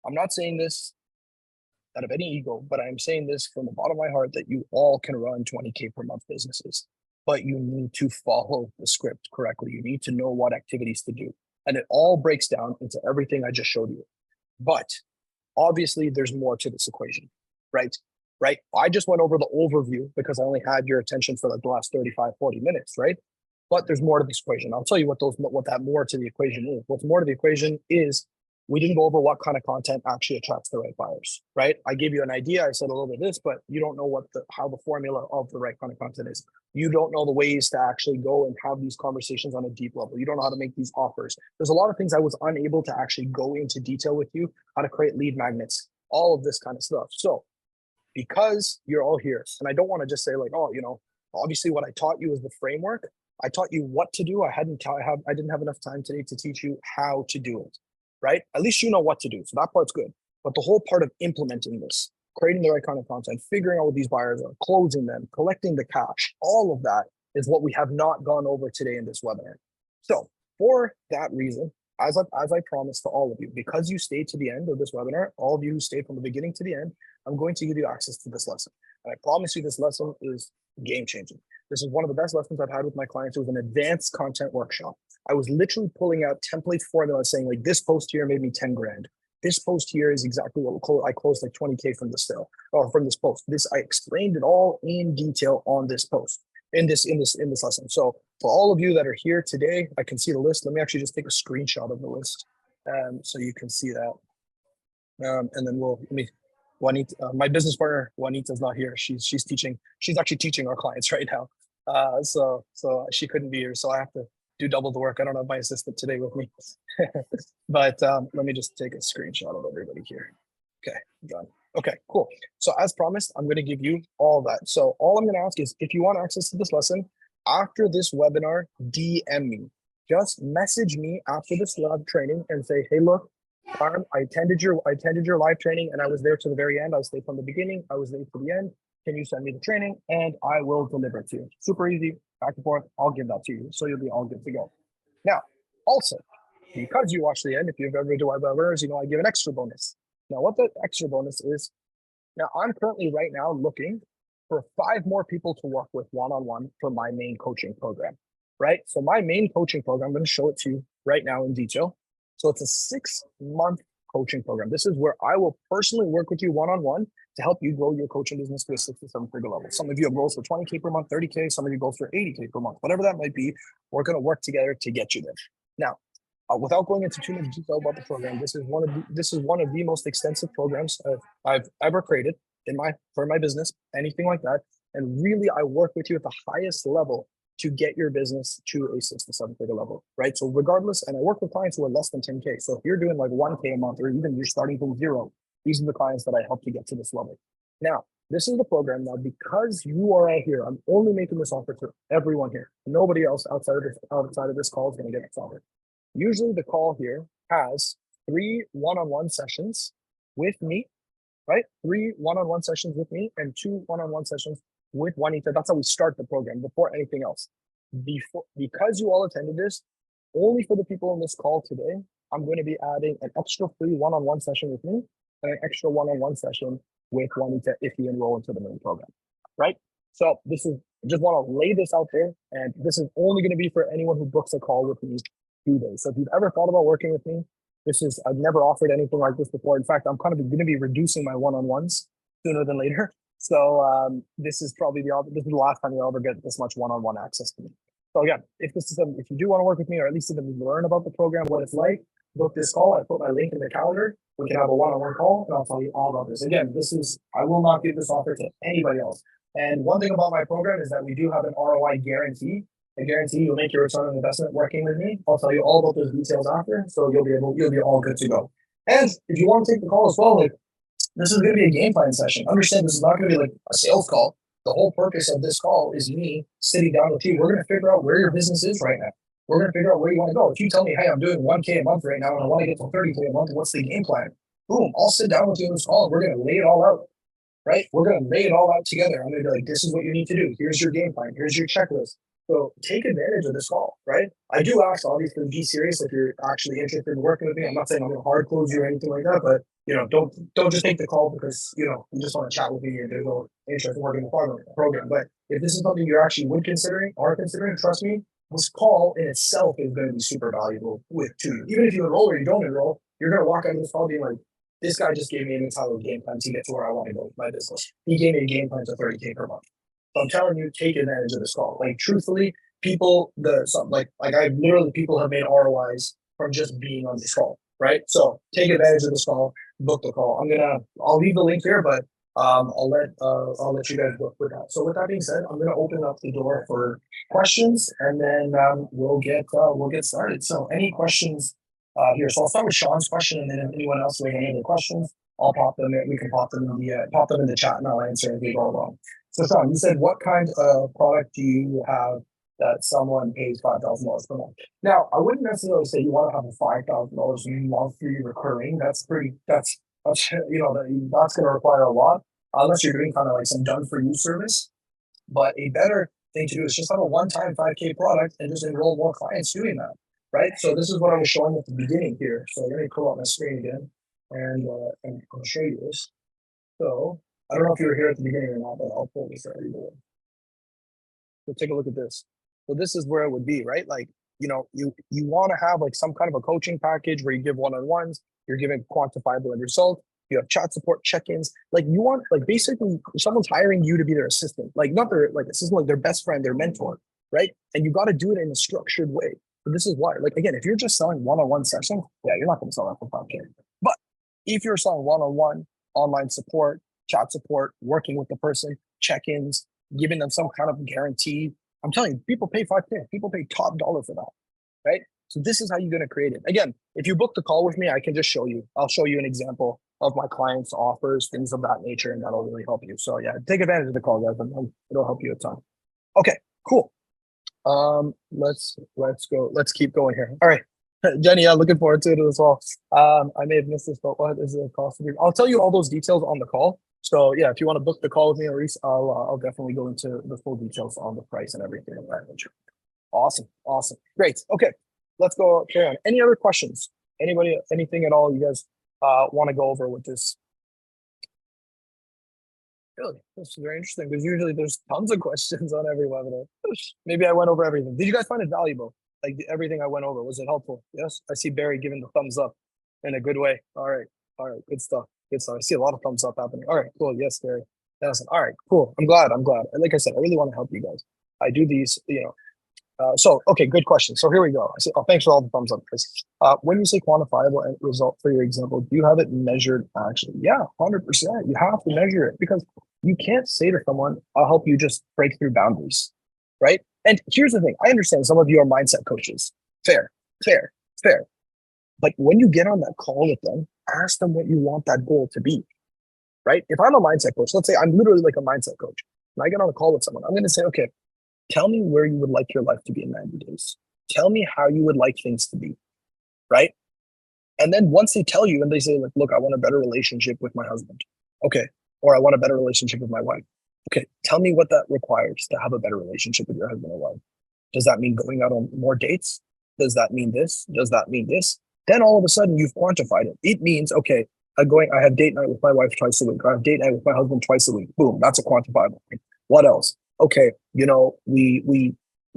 I'm not saying this out of any ego, but I'm saying this from the bottom of my heart that you all can run 20K per month businesses, but you need to follow the script correctly. You need to know what activities to do. And it all breaks down into everything I just showed you. But obviously there's more to this equation, right? Right? I just went over the overview because I only had your attention for like the last 35, 40 minutes, right? But there's more to this equation. I'll tell you what that more to the equation is. What's more to the equation is we didn't go over what kind of content actually attracts the right buyers, right? I gave you an idea. I said a little bit of this, but you don't know how the formula of the right kind of content is. You don't know the ways to actually go and have these conversations on a deep level. You don't know how to make these offers. There's a lot of things I was unable to actually go into detail with you, how to create lead magnets, all of this kind of stuff. So because you're all here, and I don't want to just say like, oh, obviously what I taught you is the framework. I taught you what to do. I didn't have enough time today to teach you how to do it. Right? At least you know what to do. So that part's good. But the whole part of implementing this, creating the right kind of content, figuring out what these buyers are, closing them, collecting the cash, all of that is what we have not gone over today in this webinar. So for that reason, as I promised to all of you, because you stayed to the end of this webinar, all of you who stayed from the beginning to the end, I'm going to give you access to this lesson. And I promise you this lesson is game changing. This is one of the best lessons I've had with my clients. It was an advanced content workshop. I was literally pulling out template formulas saying like, this post here made me 10 grand. This post here is exactly what I closed like 20K from this sale or from this post. I explained it all in detail on this post in this lesson. So for all of you that are here today, I can see the list. Let me actually just take a screenshot of the list. So you can see that. And then Juanita, my business partner, Juanita's not here. She's teaching. She's actually teaching our clients right now. So she couldn't be here. So I have to do double the work. I don't have my assistant today with me, but let me just take a screenshot of everybody here. Okay, done. Okay, cool. So as promised, I'm going to give you all that. So all I'm going to ask is if you want access to this lesson after this webinar, DM me. Just message me after this live training and say, hey, look, I attended your live training and I was there to the very end. I stayed from the beginning. I was there to the end. Can you send me the training and I will deliver it to you? Super easy, back and forth. I'll give that to you. So you'll be all good to go. Now, also, because you watch the end, if you've ever do webinars, I give an extra bonus. Now, what the extra bonus is, now I'm currently right now looking for 5 more people to work with one-on-one for my main coaching program, right? So my main coaching program, I'm going to show it to you right now in detail. So it's a 6-month coaching program. This is where I will personally work with you one-on-one to help you grow your coaching business to a 6 to 7 figure level. Some of you have goals for 20K per month, 30K, some of you goals for 80K per month, whatever that might be. We're going to work together to get you there. Now, without going into too much detail about the program, this is one of the most extensive programs I've ever created for my business, anything like that. And really, I work with you at the highest level to get your business to a 6 to 7 figure level, right? So regardless, and I work with clients who are less than 10K. So if you're doing like 1K a month, or even you're starting from 0, these are the clients that I help to get to this level. Now, this is the program. Now, because you are all here, I'm only making this offer to everyone here. Nobody else outside of this call is going to get this offer. Usually the call here has 3 one-on-one sessions with me, right? 3 one-on-one sessions with me and 2 one-on-one sessions with Juanita. That's how we start the program before anything else. Because you all attended this, only for the people on this call today, I'm going to be adding an extra free one-on-one session with me and an extra one-on-one session with wanting to if you enroll into the main program, right? So this is just want to lay this out there, and this is only going to be for anyone who books a call with me today. So if you've ever thought about working with me, I've never offered anything like this before. In fact, I'm kind of going to be reducing my one-on-ones sooner than later. So this is the last time you'll ever get this much one-on-one access to me. So again, if you do want to work with me, or at least even learn about the program, what it's like, book this call. I put my link in the calendar. We can have a one-on-one call, and I'll tell you all about this. Again, I will not give this offer to anybody else. And one thing about my program is that we do have an ROI guarantee. A guarantee you'll make your return on investment working with me. I'll tell you all about those details after, so you'll be all good to go. And if you want to take the call as well, like this is going to be a game plan session. Understand this is not going to be like a sales call. The whole purpose of this call is me sitting down with you. We're going to figure out where your business is right now. We're going to figure out where you want to go. If you tell me, hey, I'm doing 1K a month right now and I want to get to 30K a month, what's the game plan? Boom, I'll sit down with you on this call and we're going to lay it all out, right? We're going to lay it all out together. I'm going to be like, this is what you need to do. Here's your game plan. Here's your checklist. So take advantage of this call, right? I do ask, obviously, be serious if you're actually interested in working with me. I'm not saying I'm going to hard close you or anything like that, but don't just take the call because you just want to chat with me and there's no interest in working in the program. But if this is something you actually are considering, trust me, this call in itself is going to be super valuable to you. Even if you enroll or you don't enroll, you're going to walk out of this call being like, this guy just gave me an entire game plan to get to where I want to go with my business. He gave me a game plan to 30K per month. So I'm telling you, take advantage of this call. Like truthfully, people have made ROIs from just being on this call, right? So take advantage of this call, book the call. I'll leave the link here, but I'll let you guys book with that. So with that being said, I'm gonna open up the door for questions, and then we'll get started. So any questions here? So I'll start with Sean's question, and then if anyone else with any other questions, I'll pop them in. We can pop them in the chat, and I'll answer as we go along. So Sean, you said, what kind of product do you have that someone pays $5,000 per month? Now, I wouldn't necessarily say you want to have a $5,000 monthly recurring. That's going to require a lot, unless you're doing kind of like some done for you service. But a better thing to do is just have a one-time 5K product and just enroll more clients doing that, right? So this is what I was showing at the beginning here. So let me pull up my screen again, and I'll show you this. So I don't know if you were here at the beginning or not, but I'll pull this out either. So take a look at this. So this is where it would be, right? Like, you want to have like some kind of a coaching package where you give one-on-ones, you're giving quantifiable end result, you have chat support, check-ins. Like you want, like basically someone's hiring you to be their assistant, like not their like assistant, like their best friend, their mentor, right? And you got to do it in a structured way. So this is why, like, again, if you're just selling one-on-one sessions, yeah, you're not going to sell that for 5K. But if you're selling one-on-one, online support, chat support, working with the person, check-ins, giving them some kind of guarantee, I'm telling you, people pay 5K. People pay top dollar for that, right? So this is how you're going to create it. Again, if you book the call with me, I can just show you. I'll show you an example of my clients' offers, things of that nature, and that'll really help you. So yeah, take advantage of the call, guys. It'll help you a ton. Okay, cool. Let's go. Let's keep going here. All right, Jenny, I'm looking forward to it as well. I may have missed this, but what is the cost of it? I'll tell you all those details on the call. So yeah, if you want to book the call with me, Maurice, I'll definitely go into the full details on the price and everything of that nature. Awesome, great. Okay, let's go carry on. Any other questions? Anybody? Anything at all? You guys want to go over with this? Really, this is very interesting because usually there's tons of questions on every webinar. Maybe I went over everything. Did you guys find it valuable? Like everything I went over, was it helpful? Yes, I see Barry giving the thumbs up in a good way. All right, good stuff. Good stuff. I see a lot of thumbs up happening. All right, cool. Yes, Barry. Awesome. All right, cool. I'm glad. Like I said, I really want to help you guys. I do these, so, okay, good question. So here we go. I say, thanks for all the thumbs up, Chris. When you say quantifiable end result for your example, do you have it measured actually? Yeah, 100%. You have to measure it because you can't say to someone, I'll help you just break through boundaries, right? And here's the thing. I understand some of you are mindset coaches. Fair. But when you get on that call with them, ask them what you want that goal to be, right? If I'm a mindset coach, let's say I'm literally like a mindset coach, and I get on a call with someone, I'm going to say, okay, tell me where you would like your life to be in 90 days. Tell me how you would like things to be, right? And then once they tell you and they say, like, look, I want a better relationship with my husband. Okay. Or I want a better relationship with my wife. Okay. Tell me what that requires to have a better relationship with your husband or wife. Does that mean going out on more dates? Does that mean this? Does that mean this? Then all of a sudden you've quantified it. It means, okay, I have date night with my wife twice a week. I have date night with my husband twice a week. Boom, that's a quantifiable thing. What else? Okay, we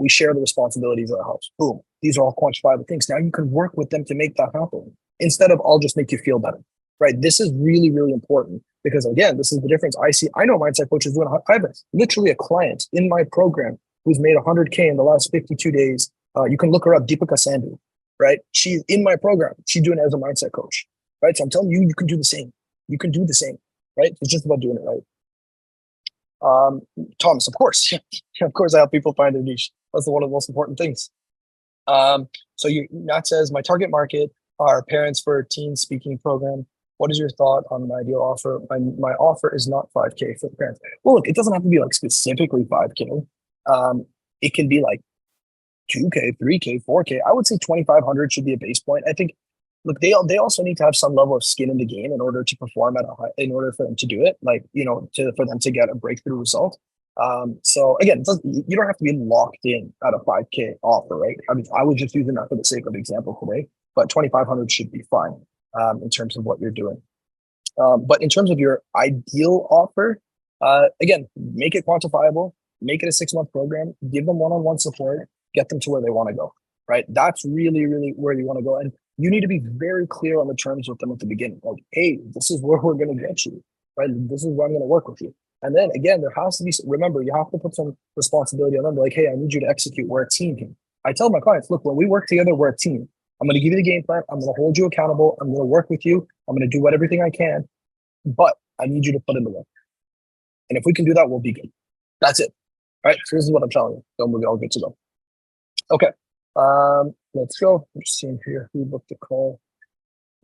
share the responsibilities of the house. Boom, these are all quantifiable things. Now you can work with them to make that happen instead of I'll just make you feel better. Right? This is really, really important because again, this is the difference I see. I know mindset coaches doing. I have literally a client in my program who's made 100K in the last 52 days. You can look her up, Deepika Sandhu, right? She's in my program. She's doing it as a mindset coach, right? So I'm telling you, you can do the same. You can do the same, right? It's just about doing it right. Thomas, of course, of course, I help people find their niche. That's one of the most important things. Nat says, my target market are parents for teen speaking program. What is your thought on my ideal offer? My offer is not 5K for the parents. Well, look, it doesn't have to be like specifically 5K. It can be like 2K, 3K, 4K. I would say 2,500 should be a base point. I think, look, they also need to have some level of skin in the game in order to perform in order for them to do it, like, for them to get a breakthrough result. So again, you don't have to be locked in at a 5K offer, right? I mean, I was just using that for the sake of example today, but 2,500 should be fine in terms of what you're doing. But in terms of your ideal offer, again, make it quantifiable, make it a 6-month program, give them one-on-one support, get them to where they want to go, right? That's really, really where you want to go. And you need to be very clear on the terms with them at the beginning. Like, hey, this is where we're going to get you, right? This is where I'm going to work with you. And then again, there has to be, remember, you have to put some responsibility on them. Like, hey, I need you to execute. We're a team here. I tell my clients, look, when we work together, we're a team. I'm going to give you the game plan. I'm going to hold you accountable. I'm going to work with you. I'm going to do everything I can, but I need you to put in the work. And if we can do that, we'll be good. That's it. All right. So this is what I'm telling you. Then we'll be all good to go. Okay. Let's go. I'm just seeing here who booked the call.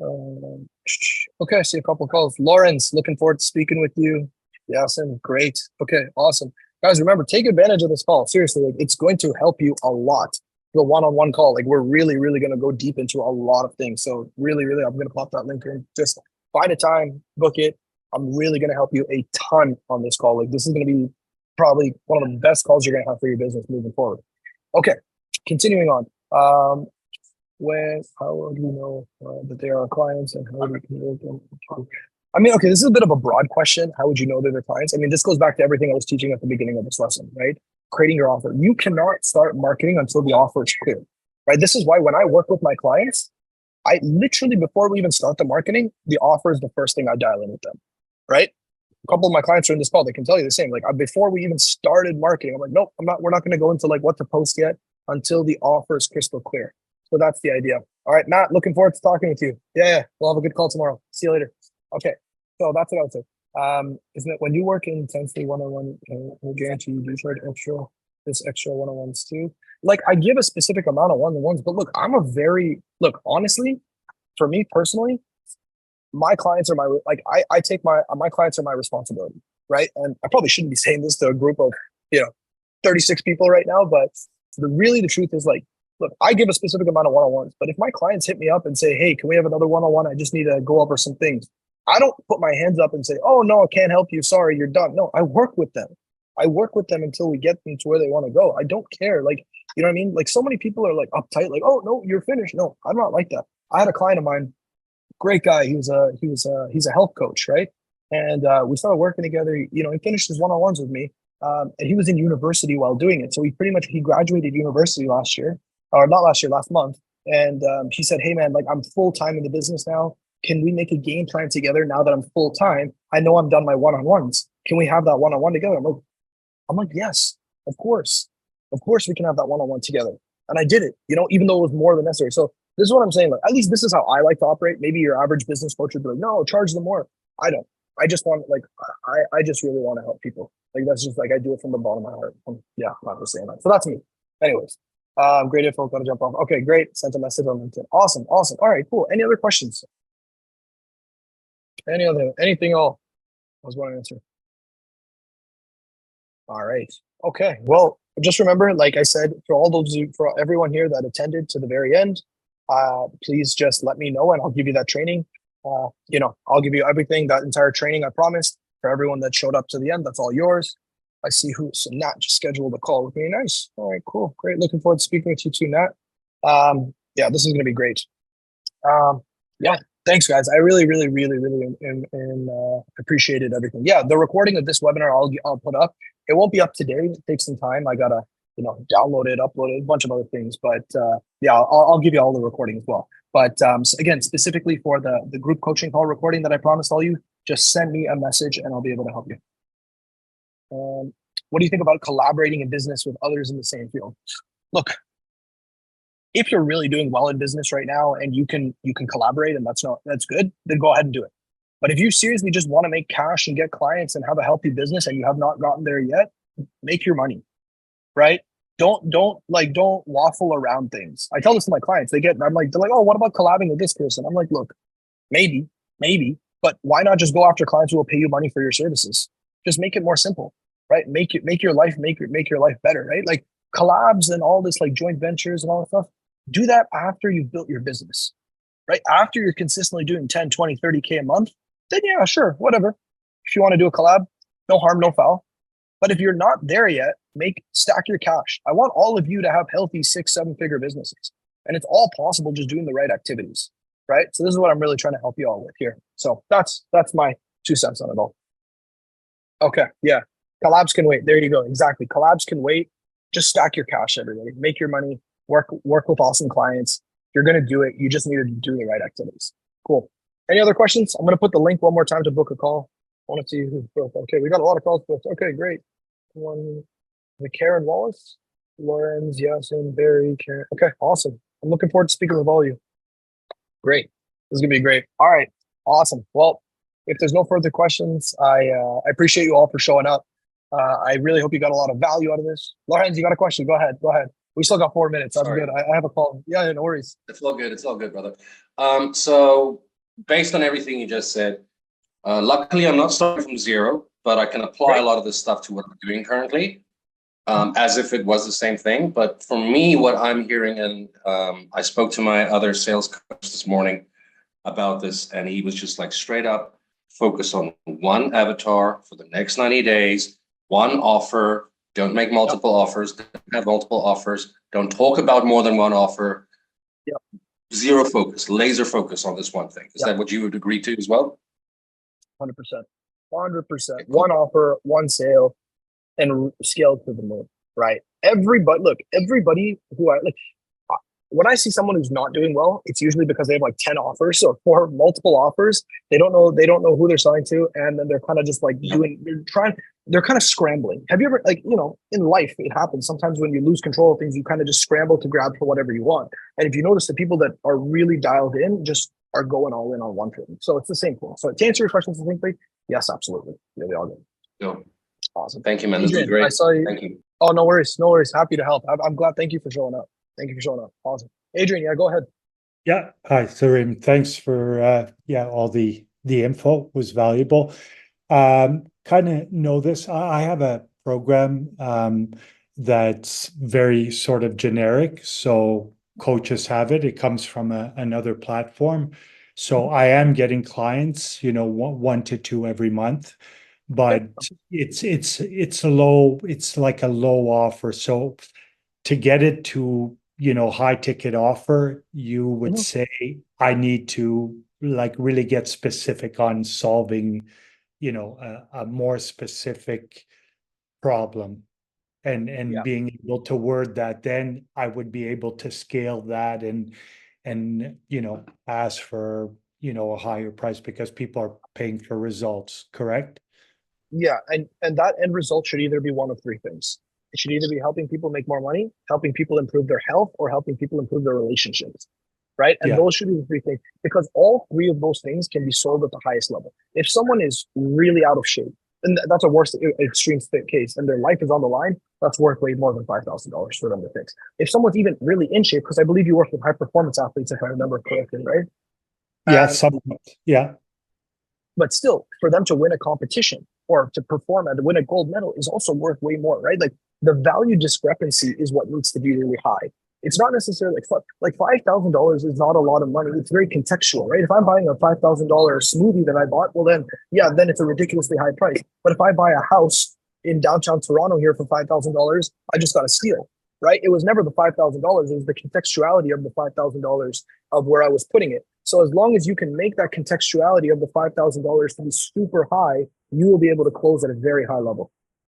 Okay, I see a couple of calls. Lawrence, looking forward to speaking with you. Yasin, great. Okay, awesome. Guys, remember, take advantage of this call. Seriously, like, it's going to help you a lot. The one-on-one call, like, we're really, really going to go deep into a lot of things. So really, really, I'm going to pop that link in. Just find a time, book it. I'm really going to help you a ton on this call. Like, this is going to be probably one of the best calls you're going to have for your business moving forward. Okay, continuing on. How do you know that they are clients and how do you convert them? I mean, okay, this is a bit of a broad question. How would you know that they're clients? I mean, this goes back to everything I was teaching at the beginning of this lesson, right? Creating your offer. You cannot start marketing until the offer is clear, right? This is why when I work with my clients, I literally, before we even start the marketing, the offer is the first thing I dial in with them, right? A couple of my clients are in this call. They can tell you the same. Like, before we even started marketing, I'm like, nope, we're not going to go into like what to post yet until the offer is crystal clear. So that's the idea. All right, Matt, looking forward to talking with you. Yeah, we'll have a good call tomorrow. See you later. Okay, so that's what I would say. Isn't it when you work intensely one-on-one, we'll guarantee you do charge extra one-on-ones too? Like, I give a specific amount of one-on-ones, but look, honestly, for me personally, my clients are I take my clients are my responsibility, right? And I probably shouldn't be saying this to a group of 36 people right now, but the truth is, like, look, I give a specific amount of one-on-ones, but if my clients hit me up and say, hey, can we have another one-on-one? I just need to go over some things. I don't put my hands up and say, oh, no, I can't help you. Sorry, you're done. No, I work with them. I work with them until we get them to where they want to go. I don't care. Like, you know what I mean? Like, so many people are like uptight, like, oh, no, you're finished. No, I'm not like that. I had a client of mine, great guy. He's a health coach, right? And we started working together. He finished his one-on-ones with me. And he was in university while doing it. So he graduated university last year. Or not last year, last month. And he said, hey, man, like, I'm full-time in the business now. Can we make a game plan together now that I'm full-time? I know I'm done my one-on-ones. Can we have that one-on-one together? I'm like, yes, of course. Of course we can have that one-on-one together. And I did it, even though it was more than necessary. So this is what I'm saying. Like, at least this is how I like to operate. Maybe your average business coach would be like, no, charge them more. I don't. I just want, like, I just really want to help people. Like, that's just, like, I do it from the bottom of my heart. Yeah, I'm not just saying that. So that's me. Anyways. Great info. Gotta jump off. Okay, great. Sent a message on LinkedIn. Awesome. All right, cool. Any other questions? Anything else I was want to answer? All right. Okay. Well, just remember, like I said, for everyone here that attended to the very end, please just let me know and I'll give you that training. I'll give you everything, that entire training, I promised. For everyone that showed up to the end, that's all yours. I see so Nat just scheduled a call with me. Nice. All right, cool. Great. Looking forward to speaking with you too, Nat. Yeah, this is going to be great. Yeah, Thanks, guys. I really, really, really, really appreciated everything. Yeah, the recording of this webinar I'll put up. It won't be up today. It takes some time. I gotta download it, upload it, a bunch of other things. But yeah, I'll give you all the recording as well. But so again, specifically for the group coaching call recording that I promised all you, just send me a message and I'll be able to help you. What do you think about collaborating in business with others in the same field? Look, if you're really doing well in business right now and you can collaborate and that's good, then go ahead and do it. But if you seriously just want to make cash and get clients and have a healthy business and you have not gotten there yet, make your money, right? Don't waffle around things. I tell this to my clients. They're like, oh, what about collabing with this person? I'm like, look, maybe, but why not just go after clients who will pay you money for your services? Just make it more simple, right? Make your life better, right? Like collabs and all this, like joint ventures and all that stuff. Do that after you've built your business, right? After you're consistently doing 10, 20, 30K a month, then yeah, sure, whatever. If you want to do a collab, no harm, no foul. But if you're not there yet, stack your cash. I want all of you to have healthy 6-7 figure businesses. And it's all possible just doing the right activities, right? So this is what I'm really trying to help you all with here. So that's my 2 cents on it all. Okay, yeah. Collabs can wait. There you go. Exactly. Collabs can wait. Just stack your cash, everybody. Make your money. Work with awesome clients. You're going to do it. You just need to do the right activities. Cool. Any other questions? I'm going to put the link one more time to book a call. I want to see who's booked. Okay, we got a lot of calls booked. Okay, great. The Karen Wallace, Lorenz, Yasin, Barry, Karen. Okay, awesome. I'm looking forward to speaking with all of you. Great. This is going to be great. All right, awesome. Well, if there's no further questions, I appreciate you all for showing up. I really hope you got a lot of value out of this. Lorenz, you got a question? Go ahead. We still got 4 minutes. I'm good. I have a call. Yeah, no worries.
It's all good, brother. So based on everything you just said, luckily I'm not starting from zero, but I can apply a lot of this stuff to what I'm doing currently, as if it was the same thing. But for me, what I'm hearing, and I spoke to my other sales coach this morning about this, and he was just like straight up focus on one avatar for the next 90 days, one offer. Don't make multiple offers. Don't have multiple offers. Don't talk about more than one offer.
Yep.
Zero focus, laser focus on this one thing. Is that what you would agree to as well?
100%. 100%. One offer, one sale, and scale to the moon, right? Everybody who when I see someone who's not doing well, it's usually because they have like 10 offers or 4 multiple offers. They don't know who they're selling to, and then they're kind of just like they're kind of scrambling. Have you ever, in life, it happens sometimes when you lose control of things, you kind of just scramble to grab for whatever you want. And if you notice, the people that are really dialed in just are going all in on one thing. So it's the same thing. So to answer your question succinctly, yes, absolutely. Yeah, we all good.
No.
Awesome.
Thank you, man. This is great.
I saw you.
Thank you.
Oh, no worries. Happy to help. I'm glad. Thank you for showing up. Awesome. Adrian, yeah, go ahead.
Yeah. Hi, Sarim. Thanks for all the info was valuable. Kind of know this. I have a program that's very sort of generic. So coaches have it. It comes from another platform. So I am getting clients, 1 to 2 every month, but it's like a low offer. So to get it to high ticket offer, you would say I need to like really get specific on solving, a more specific problem and being able to word that, then I would be able to scale that and ask for, a higher price because people are paying for results, correct?
Yeah. And that end result should either be one of 3 things. It should either be helping people make more money, helping people improve their health, or helping people improve their relationships, right? And those should be the 3 things, because all 3 of those things can be sold at the highest level. If someone is really out of shape, and that's a worst extreme case, and their life is on the line, that's worth way more than $5,000 for them to fix. If someone's even really in shape, because I believe you work with high performance athletes, if I remember correctly, right?
Yeah, somewhat. Yeah.
But still, for them to win a competition or to perform and to win a gold medal is also worth way more, right? Like the value discrepancy is what needs to be really high. It's not necessarily like $5,000 is not a lot of money. It's very contextual, right? If I'm buying a $5,000 smoothie that I bought, well then it's a ridiculously high price. But if I buy a house in downtown Toronto here for $5,000, I just got a steal, right? It was never the $5,000. It was the contextuality of the $5,000 of where I was putting it. So as long as you can make that contextuality of the $5,000 to be super high, you will be able to close at a very high level.